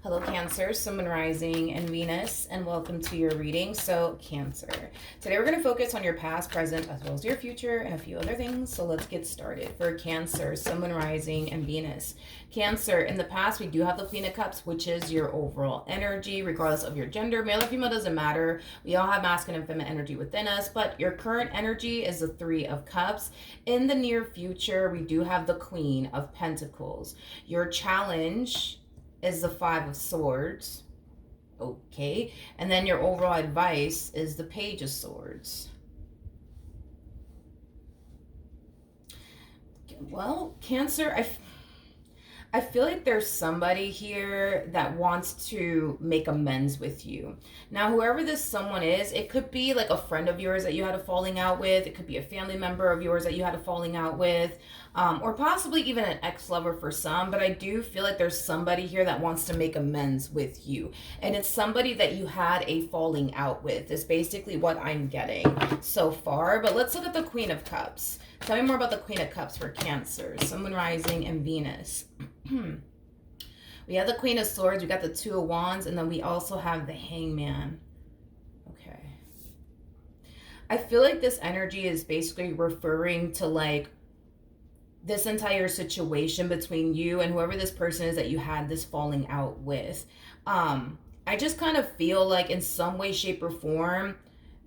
Hello, Cancer, Sun, Moon, Rising, and Venus, and welcome to your reading. So, Cancer. Today we're going to focus on your past, present, as well as your future, and a few other things. So, let's get started. For Cancer, Sun, Moon, Rising, and Venus. Cancer, in the past, we do have the Queen of Cups, which is your overall energy, regardless of your gender. Male or female doesn't matter. We all have masculine and feminine energy within us, but your current energy is the Three of Cups. In the near future, we do have the Queen of Pentacles. Your challenge is the Five of Swords. Okay. And then your overall advice is the Page of Swords. Well, Cancer, I feel like there's somebody here that wants to make amends with you. Now, whoever this someone is, it could be like a friend of yours that you had a falling out with. It could be a family member of yours that you had a falling out with, or possibly even an ex-lover for some. But I do feel like there's somebody here that wants to make amends with you. And it's somebody that you had a falling out with. Is basically what I'm getting so far. But let's look at the Queen of Cups. Tell me more about the Queen of Cups for Cancer, Sun, Moon, Rising, and Venus. We have the Queen of Swords, we got the Two of Wands, and then we also have the Hangman. Okay. I feel like this energy is basically referring to like this entire situation between you and whoever this person is that you had this falling out with. I just kind of feel like in some way, shape, or form,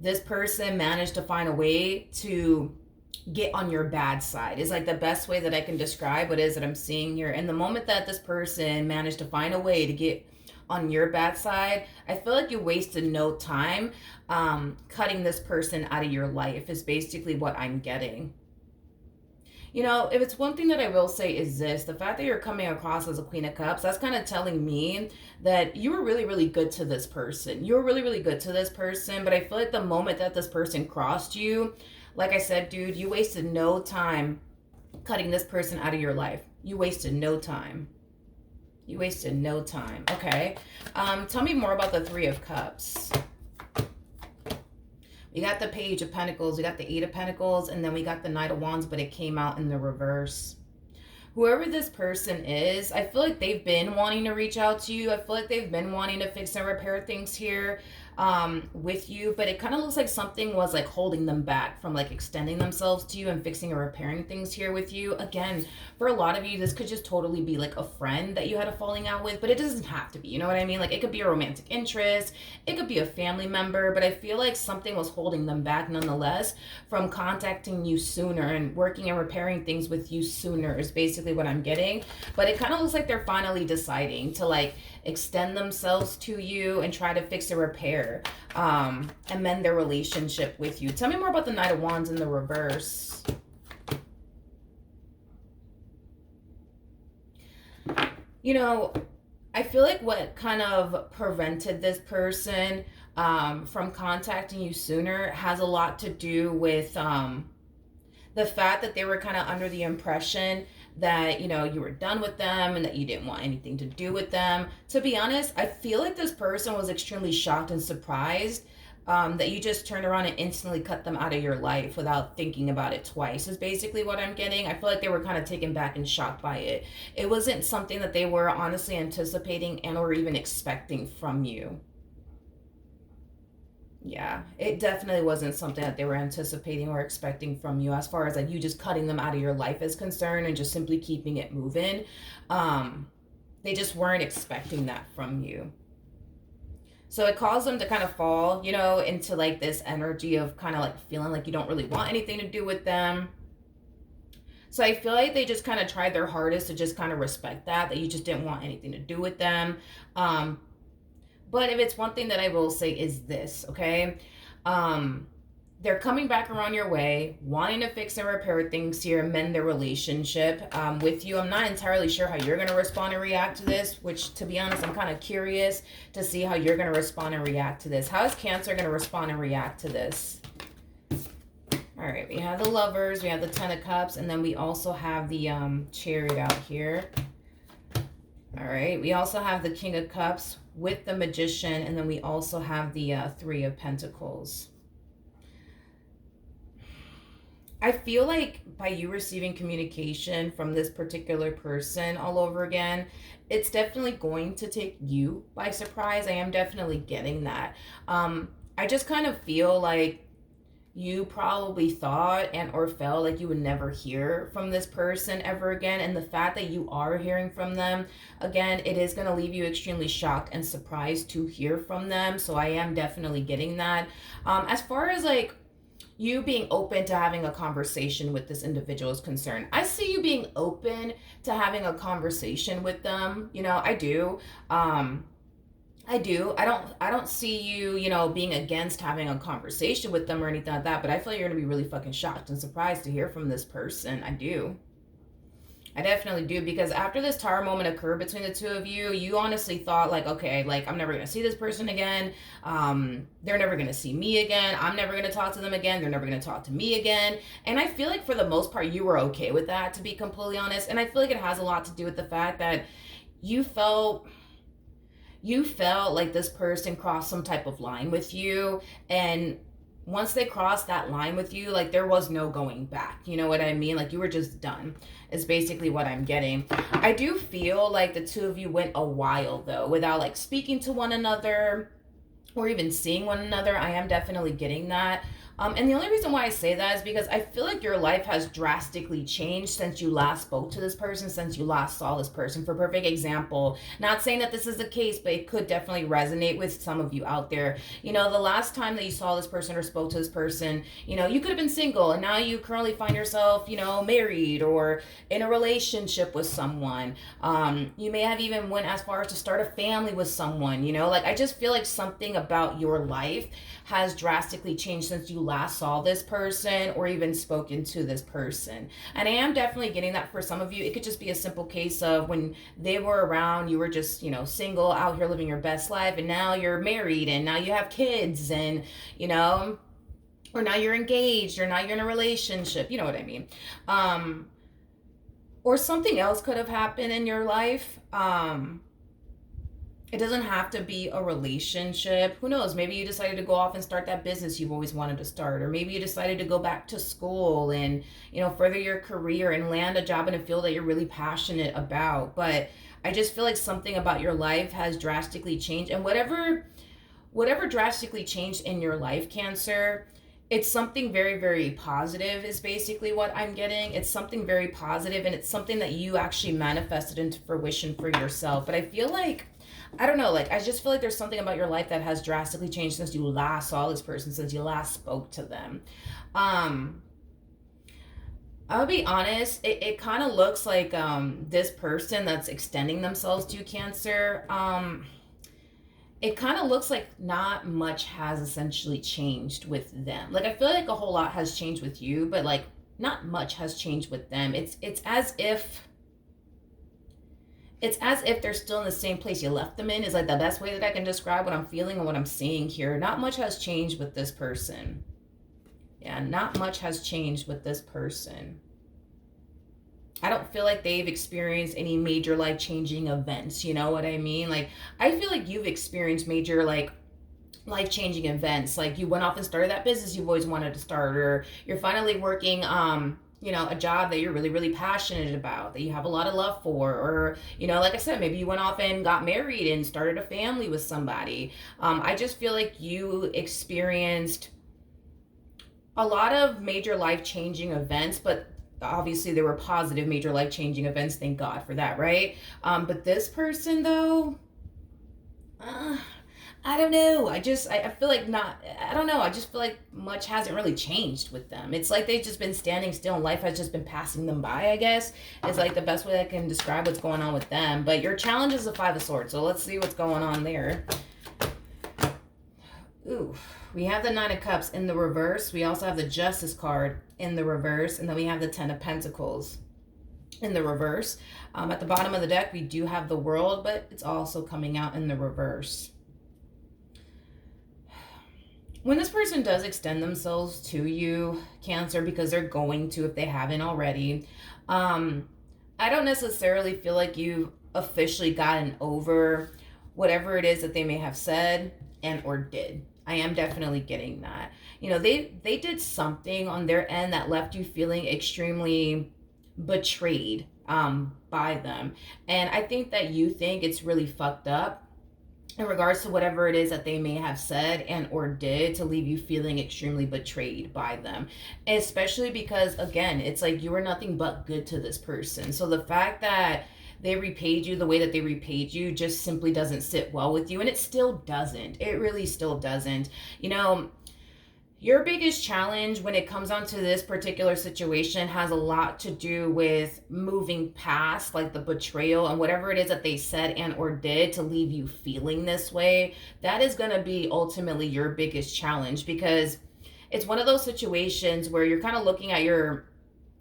this person managed to find a way to get on your bad side is like the best way that I can describe what it is that I'm seeing here. And the moment that this person managed to find a way to get on your bad side, I feel like you wasted no time cutting this person out of your life is basically what I'm getting. You know, if it's one thing that I will say is this, the fact that you're coming across as a Queen of Cups, that's kind of telling me that you were really, really good to this person. You were really, really good to this person, but I feel like the moment that this person crossed you, like I said, dude, you wasted no time cutting this person out of your life. You wasted no time. You wasted no time. Okay. Tell me more about the Three of Cups. We got the Page of Pentacles, we got the Eight of Pentacles, and then we got the Knight of Wands, but it came out in the reverse. Whoever this person is, I feel like they've been wanting to reach out to you. I feel like they've been wanting to fix and repair things here with you, but it kind of looks like something was like holding them back from like extending themselves to you and fixing or repairing things here with you. Again, for a lot of you, this could just totally be like a friend that you had a falling out with, but it doesn't have to be, you know what I mean? Like it could be a romantic interest, it could be a family member, but I feel like something was holding them back nonetheless from contacting you sooner and working and repairing things with you sooner is basically what I'm getting. But it kind of looks like they're finally deciding to like extend themselves to you and try to fix or repair, amend their relationship with you. Tell me more about the Knight of Wands in the reverse. You know, I feel like what kind of prevented this person from contacting you sooner has a lot to do with the fact that they were kind of under the impression that, you know, you were done with them and that you didn't want anything to do with them. To be honest, I feel like this person was extremely shocked and surprised that you just turned around and instantly cut them out of your life without thinking about it twice is basically what I'm getting. I feel like they were kind of taken back and shocked by it. It wasn't something that they were honestly anticipating and or even expecting from you. Yeah, it definitely wasn't something that they were anticipating or expecting from you as far as like you just cutting them out of your life is concerned and just simply keeping it moving. They just weren't expecting that from you. So it caused them to kind of fall, you know, into like this energy of kind of like feeling like you don't really want anything to do with them. So I feel like they just kind of tried their hardest to just kind of respect that you just didn't want anything to do with them. But if it's one thing that I will say is this, okay? They're coming back around your way, wanting to fix and repair things here, mend their relationship with you. I'm not entirely sure how you're going to respond and react to this, which, to be honest, I'm kind of curious to see how you're going to respond and react to this. How is Cancer going to respond and react to this? All right, we have the Lovers, we have the Ten of Cups, and then we also have the Chariot out here. All right, we also have the King of Cups with the Magician, and then we also have the Three of Pentacles. I feel like by you receiving communication from this particular person all over again, it's definitely going to take you by surprise. I am definitely getting that. I just kind of feel like you probably thought and or felt like you would never hear from this person ever again, and the fact that you are hearing from them again, it is going to leave you extremely shocked and surprised to hear from them. So I am definitely getting that. As far as like you being open to having a conversation with this individual is concerned, I see you being open to having a conversation with them. I do. I don't see you, being against having a conversation with them or anything like that, but I feel like you're gonna be really fucking shocked and surprised to hear from this person. I do. I definitely do, because after this tower moment occurred between the two of you, you honestly thought like, okay, like I'm never gonna see this person again. They're never gonna see me again. I'm never gonna talk to them again. They're never gonna talk to me again. And I feel like for the most part, you were okay with that, to be completely honest. And I feel like it has a lot to do with the fact that you felt you felt like this person crossed some type of line with you, and once they crossed that line with you, like there was no going back. You know what I mean? Like you were just done, is basically what I'm getting. I do feel like the two of you went a while though without like speaking to one another or even seeing one another. I am definitely getting that. And the only reason why I say that is because I feel like your life has drastically changed since you last spoke to this person, since you last saw this person. For perfect example, not saying that this is the case, but it could definitely resonate with some of you out there. The last time that you saw this person or spoke to this person, you could have been single, and now you currently find yourself, married or in a relationship with someone. You may have even went as far as to start a family with someone. Like I just feel like something about your life has drastically changed since you last saw this person or even spoken to this person. And I am definitely getting that for some of you. It could just be a simple case of when they were around, you were just, single, out here living your best life, and now you're married and now you have kids, and, or now you're engaged, or now you're in a relationship. You know what I mean? Or something else could have happened in your life. It doesn't have to be a relationship. Who knows? Maybe you decided to go off and start that business you've always wanted to start. Or maybe you decided to go back to school and, further your career and land a job in a field that you're really passionate about. But I just feel like something about your life has drastically changed. And whatever drastically changed in your life, Cancer, it's something very, very positive is basically what I'm getting. It's something very positive, and it's something that you actually manifested into fruition for yourself. But I feel like, I don't know, like I just feel like there's something about your life that has drastically changed since you last saw this person, since you last spoke to them. I'll be honest, it kind of looks like this person that's extending themselves to Cancer, it kind of looks like not much has essentially changed with them. Like I feel like a whole lot has changed with you, but like not much has changed with them. It's as if they're still in the same place you left them in, is like the best way that I can describe what I'm feeling and what I'm seeing here. Not much has changed with this person. Yeah, not much has changed with this person. I don't feel like they've experienced any major life-changing events. You know what I mean? Like, I feel like you've experienced major, like, life-changing events. Like, you went off and started that business you've always wanted to start, or you're finally working, a job that you're really, really passionate about, that you have a lot of love for, or, like I said, maybe you went off and got married and started a family with somebody. I just feel like you experienced a lot of major life-changing events, but obviously there were positive major life-changing events, thank God for that, right? But this person though, I don't know. I feel like not, I don't know. I just feel like much hasn't really changed with them. It's like they've just been standing still and life has just been passing them by, I guess. Is like the best way I can describe what's going on with them. But your challenge is the Five of Swords. So let's see what's going on there. Ooh, we have the Nine of Cups in the reverse. We also have the Justice card in the reverse. And then we have the Ten of Pentacles in the reverse. At the bottom of the deck, we do have the World, but it's also coming out in the reverse. When this person does extend themselves to you, Cancer, because they're going to if they haven't already, I don't necessarily feel like you've officially gotten over whatever it is that they may have said and or did. I am definitely getting that. You know, they did something on their end that left you feeling extremely betrayed by them. And I think that you think it's really fucked up in regards to whatever it is that they may have said and or did to leave you feeling extremely betrayed by them, especially because again, it's like you were nothing but good to this person. So the fact that they repaid you the way that they repaid you just simply doesn't sit well with you, and it still doesn't. It really still doesn't. You know, your biggest challenge when it comes down to this particular situation has a lot to do with moving past like the betrayal and whatever it is that they said and or did to leave you feeling this way. That is going to be ultimately your biggest challenge, because it's one of those situations where you're kind of looking at your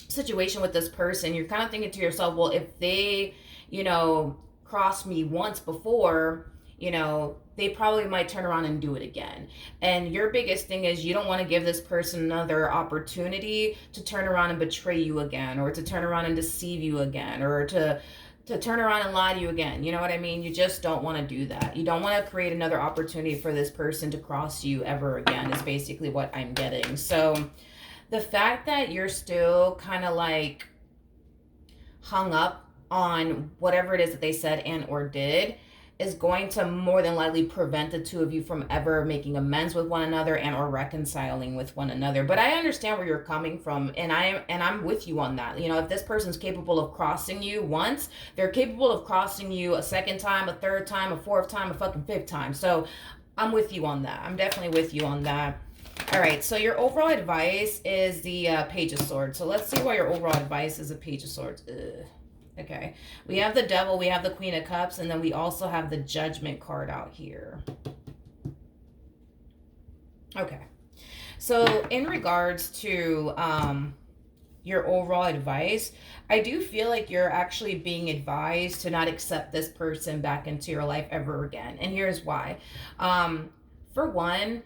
situation with this person, you're kind of thinking to yourself, well, if they, you know, crossed me once before, you know, they probably might turn around and do it again. And your biggest thing is you don't want to give this person another opportunity to turn around and betray you again, or to turn around and deceive you again, or to turn around and lie to you again. You know what I mean? You just don't want to do that. You don't want to create another opportunity for this person to cross you ever again, is basically what I'm getting. So the fact that you're still kind of like hung up on whatever it is that they said and or did is going to more than likely prevent the two of you from ever making amends with one another and or reconciling with one another. But I understand where you're coming from, and I'm with you on that. You know, if this person's capable of crossing you once, they're capable of crossing you a second time, a third time, a fourth time, a fucking fifth time. So I'm with you on that. I'm definitely with you on that. All right, so your overall advice is the Page of Swords. So let's see why your overall advice is a Page of Swords. Ugh. Okay, we have the Devil, we have the Queen of Cups, and then we also have the Judgment card out here. Okay, so in regards to your overall advice, I do feel like you're actually being advised to not accept this person back into your life ever again. And here's why. For one,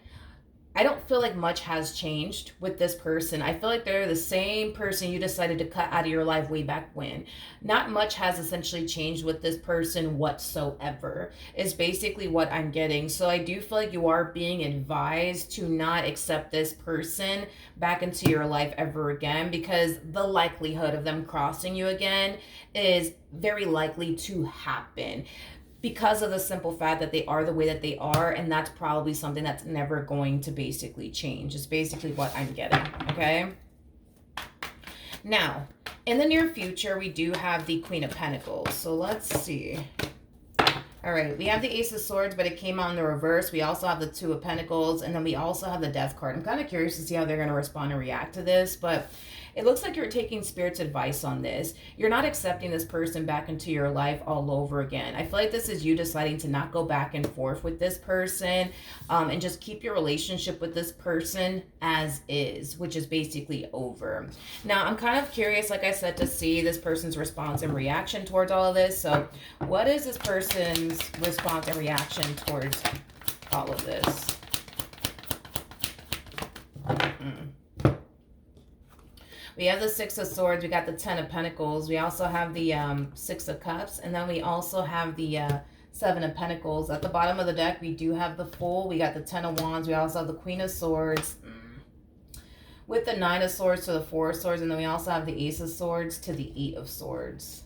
I don't feel like much has changed with this person. I feel like they're the same person you decided to cut out of your life way back when. Not much has essentially changed with this person whatsoever, is basically what I'm getting. So I do feel like you are being advised to not accept this person back into your life ever again, because the likelihood of them crossing you again is very likely to happen, because of the simple fact that they are the way that they are, and that's probably something that's never going to basically change, is basically what I'm getting, okay? Now, in the near future, we do have the Queen of Pentacles. So let's see. All right, we have the Ace of Swords, but it came out in the reverse. We also have the Two of Pentacles, and then we also have the Death card. I'm kind of curious to see how they're going to respond and react to this, but it looks like you're taking Spirit's advice on this. You're not accepting this person back into your life all over again. I feel like this is you deciding to not go back and forth with this person, and just keep your relationship with this person as is, which is basically over. Now, I'm kind of curious, like I said, to see this person's response and reaction towards all of this. So what is this person's response and reaction towards all of this? We have the Six of Swords, we got the Ten of Pentacles, we also have the Six of Cups, and then we also have the Seven of Pentacles. At the bottom of the deck, we do have the Fool, we got the Ten of Wands, we also have the Queen of Swords, with the Nine of Swords to the Four of Swords, and then we also have the Ace of Swords to the Eight of Swords.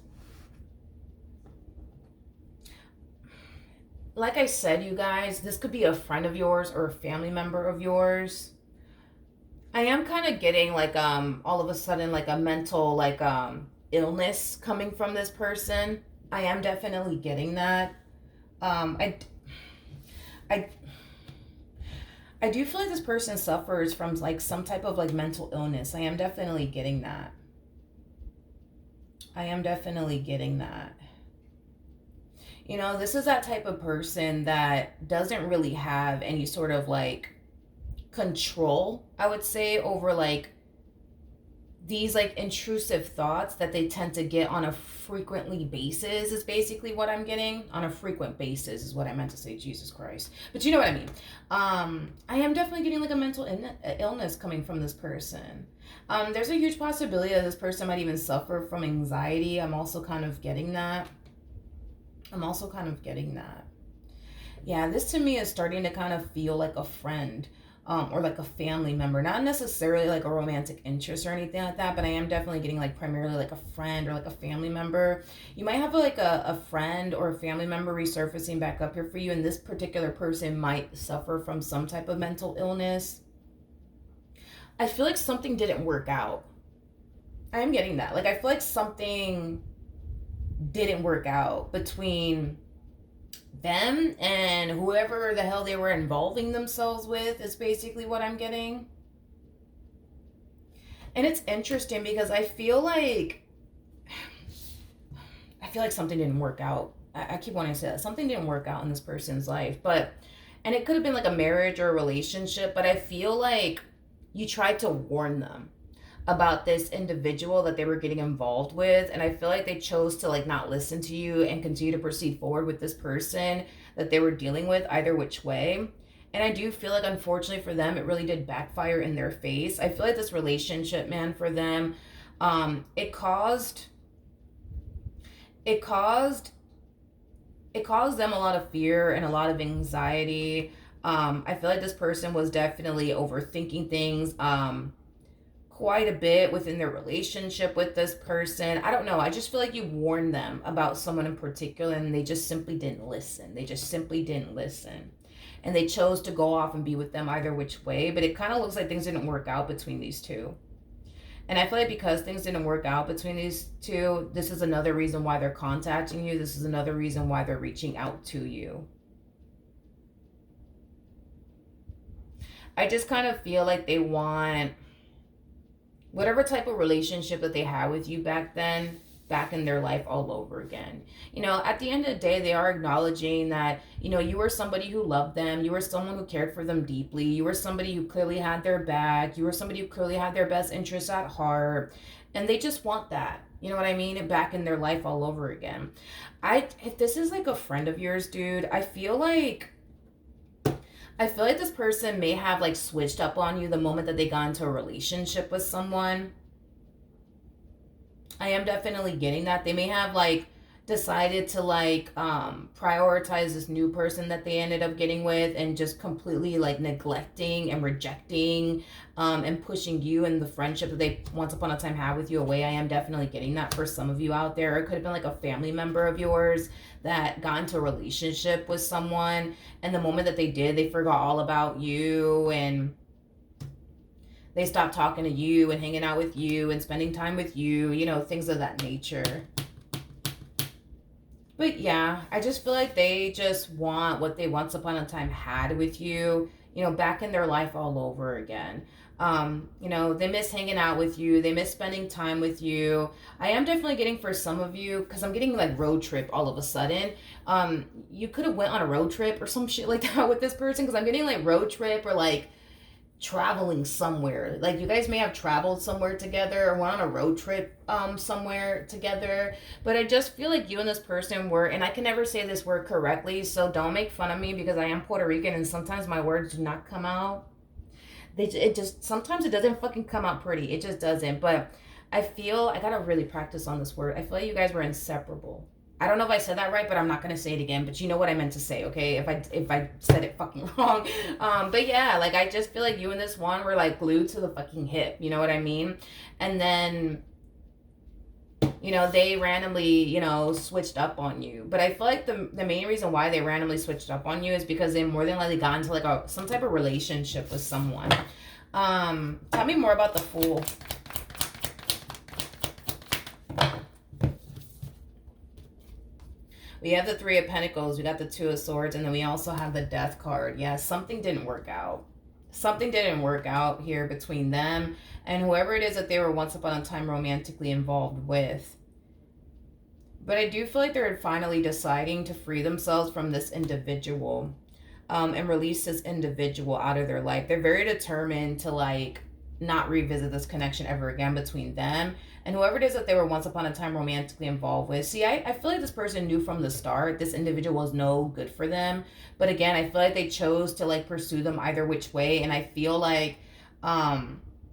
Like I said, you guys, this could be a friend of yours or a family member of yours. I am kind of getting like all of a sudden like a mental like illness coming from this person. I am definitely getting that. I do feel like this person suffers from like some type of like mental illness. I am definitely getting that. I am definitely getting that. You know, this is that type of person that doesn't really have any sort of like control, I would say, over like these like intrusive thoughts that they tend to get on a frequently basis, is basically what I'm getting. On a frequent basis is what I meant to say, Jesus Christ. But you know what I mean. I am definitely getting like a mental illness coming from this person. There's a huge possibility that this person might even suffer from anxiety. I'm also kind of getting that. Yeah, this to me is starting to kind of feel like a friend, or like a family member. Not necessarily like a romantic interest or anything like that, but I am definitely getting like primarily like a friend or like a family member. You might have like a friend or a family member resurfacing back up here for you, and this particular person might suffer from some type of mental illness. I feel like something didn't work out. I am getting that. Like, I feel like something didn't work out between them and whoever the hell they were involving themselves with, is basically what I'm getting. And it's interesting because I feel like something didn't work out. I keep wanting to say that something didn't work out in this person's life, but and it could have been like a marriage or a relationship, but I feel like you tried to warn them about this individual that they were getting involved with, and I feel like they chose to like not listen to you and continue to proceed forward with this person that they were dealing with either which way. And I do feel like, unfortunately for them, it really did backfire in their face. I feel like this relationship, man, for them, it it caused it caused them a lot of fear and a lot of anxiety. I feel like this person was definitely overthinking things, quite a bit within their relationship with this person. I don't know. I just feel like you warned them about someone in particular, and they just simply didn't listen. They just simply didn't listen. And they chose to go off and be with them either which way. But it kind of looks like things didn't work out between these two. And I feel like because things didn't work out between these two, this is another reason why they're contacting you. This is another reason why they're reaching out to you. I just kind of feel like they want whatever type of relationship that they had with you back then back in their life all over again. At the end of the day, they are acknowledging that, you were somebody who loved them. You were someone who cared for them deeply. You were somebody who clearly had their back. You were somebody who clearly had their best interests at heart. And they just want that. You know what I mean? Back in their life all over again. If this is like a friend of yours, dude, I feel like this person may have like switched up on you the moment that they got into a relationship with someone. I am definitely getting that. They may have like decided to like prioritize this new person that they ended up getting with, and just completely like neglecting and rejecting and pushing you and the friendship that they once upon a time had with you away. I am definitely getting that for some of you out there. It could have been like a family member of yours that got into a relationship with someone, and the moment that they did, they forgot all about you, and they stopped talking to you and hanging out with you and spending time with you, things of that nature. But yeah, I just feel like they just want what they once upon a time had with you, back in their life all over again. They miss hanging out with you. They miss spending time with you. I am definitely getting for some of you, because I'm getting like road trip all of a sudden. You could have went on a road trip or some shit like that with this person, because I'm getting like road trip or like traveling somewhere. Like, you guys may have traveled somewhere together or went on a road trip somewhere together. But I just feel like you and this person were, and I can never say this word correctly, so don't make fun of me, because I am Puerto Rican and sometimes my words do not come out. It just, sometimes it doesn't fucking come out pretty. It just doesn't. But I feel I gotta really practice on this word. I feel like you guys were inseparable. I don't know if I said that right, but I'm not gonna say it again. But you know what I meant to say, okay? If I said it fucking wrong, but yeah, like, I just feel like you and this one were like glued to the fucking hip. You know what I mean? And then, they randomly, switched up on you. But I feel like the main reason why they randomly switched up on you is because they more than likely got into like some type of relationship with someone. Tell me more about the Fool. We have the Three of Pentacles, we got the Two of Swords, and then we also have the Death card. Yeah, something didn't work out. Something didn't work out here between them and whoever it is that they were once upon a time romantically involved with. But I do feel like they're finally deciding to free themselves from this individual, and release this individual out of their life. They're very determined to like not revisit this connection ever again between them and whoever it is that they were once upon a time romantically involved with. See, I feel like this person knew from the start this individual was no good for them. But again, I feel like they chose to like pursue them either which way. And I feel like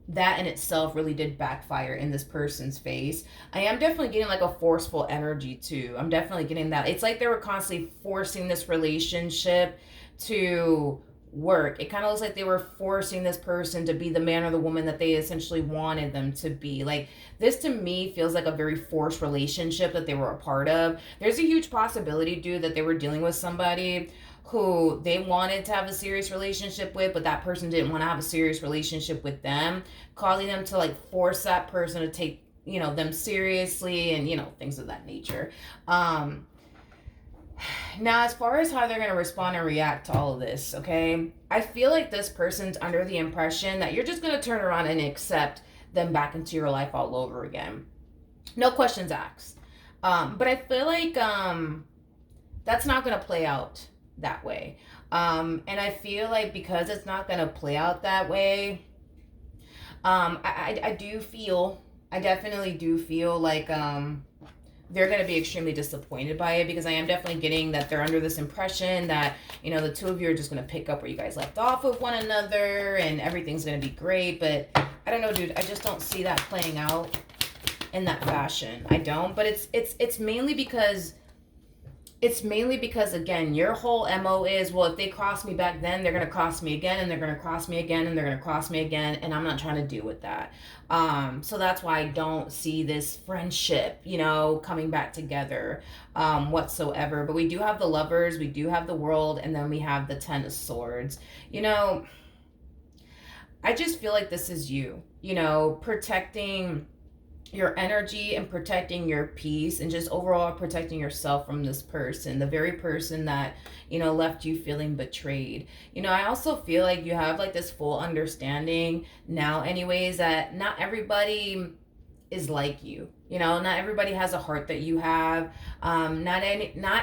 that in itself really did backfire in this person's face. I am definitely getting like a forceful energy too. I'm definitely getting that. It's like they were constantly forcing this relationship to work. It kind of looks like they were forcing this person to be the man or the woman that they essentially wanted them to be. Like, this to me feels like a very forced relationship that they were a part of. There's a huge possibility, dude, that they were dealing with somebody who they wanted to have a serious relationship with, but that person didn't want to have a serious relationship with them, causing them to like force that person to take, them seriously, and things of that nature. Now, as far as how they're going to respond and react to all of this, okay, I feel like this person's under the impression that you're just going to turn around and accept them back into your life all over again. No questions asked. But I feel like that's not going to play out that way. And I feel like because it's not going to play out that way, I definitely do feel like they're going to be extremely disappointed by it, because I am definitely getting that they're under this impression that, the two of you are just going to pick up where you guys left off with one another and everything's going to be great. But I don't know, dude. I just don't see that playing out in that fashion. I don't. But it's mainly because again, your whole MO is, well, if they cross me back then, they're going to cross me again, and they're going to cross me again, and they're going to cross me again, and I'm not trying to deal with that. So that's why I don't see this friendship, coming back together whatsoever. But we do have the Lovers, we do have the World, and then we have the Ten of Swords. I just feel like this is you, protecting your energy and protecting your peace, and just overall protecting yourself from this person, the very person that left you feeling betrayed. I also feel like you have like this full understanding now anyways that not everybody is like you. Not everybody has a heart that you have. Not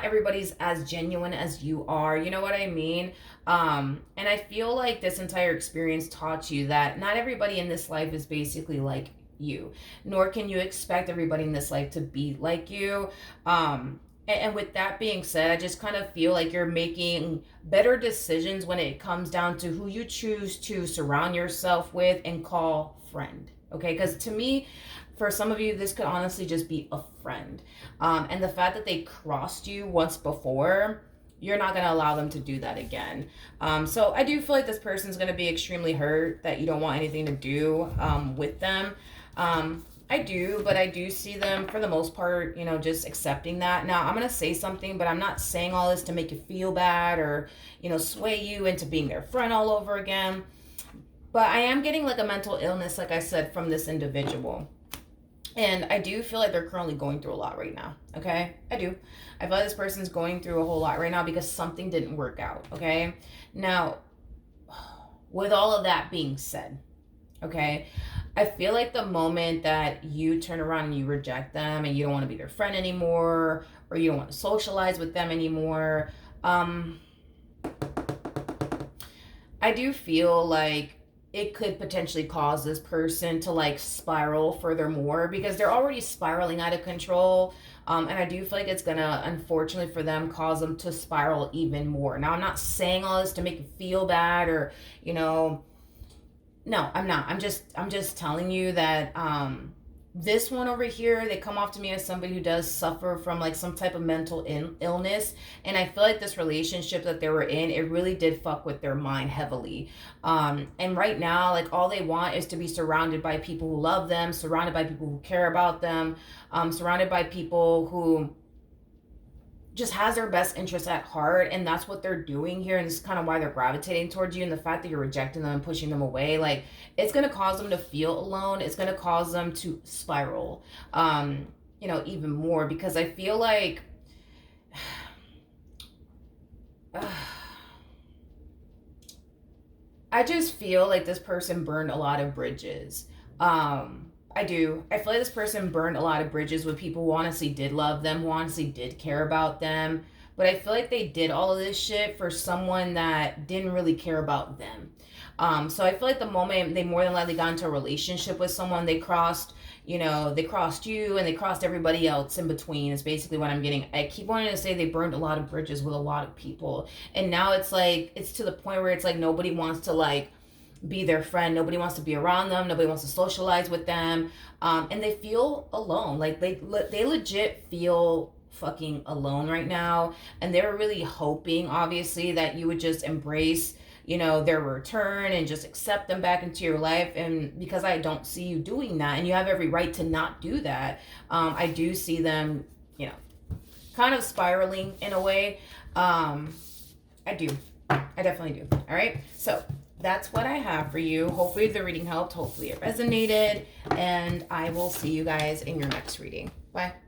everybody's as genuine as you are. You know what I mean? And I feel like this entire experience taught you that not everybody in this life is basically like you, nor can you expect everybody in this life to be like you. And with that being said, I just kind of feel like you're making better decisions when it comes down to who you choose to surround yourself with and call friend. Okay, because to me, for some of you, this could honestly just be a friend. And the fact that they crossed you once before, you're not going to allow them to do that again. So I do feel like this person's going to be extremely hurt that you don't want anything to do with them. I do see them for the most part, just accepting that. Now, I'm going to say something, but I'm not saying all this to make you feel bad or, sway you into being their friend all over again. But I am getting like a mental illness, like I said, from this individual. And I do feel like they're currently going through a lot right now, okay? I do. I feel like this person's going through a whole lot right now because something didn't work out, okay? Now, with all of that being said, okay, I feel like the moment that you turn around and you reject them and you don't want to be their friend anymore, or you don't want to socialize with them anymore, I do feel like it could potentially cause this person to like spiral furthermore, because they're already spiraling out of control. And I do feel like it's gonna, unfortunately for them, cause them to spiral even more. Now, I'm not saying all this to make you feel bad or, no, I'm not. I'm just telling you that this one over here, they come off to me as somebody who does suffer from like some type of mental illness. And I feel like this relationship that they were in, it really did fuck with their mind heavily. And right now, like, all they want is to be surrounded by people who love them, surrounded by people who care about them, surrounded by people who just has their best interests at heart. And that's what they're doing here, and this is kind of why they're gravitating towards you. And the fact that you're rejecting them and pushing them away, like, it's going to cause them to feel alone. It's going to cause them to spiral even more, because I feel like I just feel like this person burned a lot of bridges. I do. I feel like this person burned a lot of bridges with people who honestly did love them, who honestly did care about them. But I feel like they did all of this shit for someone that didn't really care about them. So I feel like the moment they more than likely got into a relationship with someone, they crossed you and they crossed everybody else in between is basically what I'm getting. I keep wanting to say they burned a lot of bridges with a lot of people. And now it's like, it's to the point where it's like nobody wants to like be their friend. Nobody wants to be around them. Nobody wants to socialize with them. And they feel alone. Like they legit feel fucking alone right now. And they're really hoping, obviously, that you would just embrace, their return and just accept them back into your life. And because I don't see you doing that, and you have every right to not do that, I do see them, kind of spiraling in a way. I do. I definitely do. All right. So that's what I have for you. Hopefully the reading helped. Hopefully it resonated. And I will see you guys in your next reading. Bye.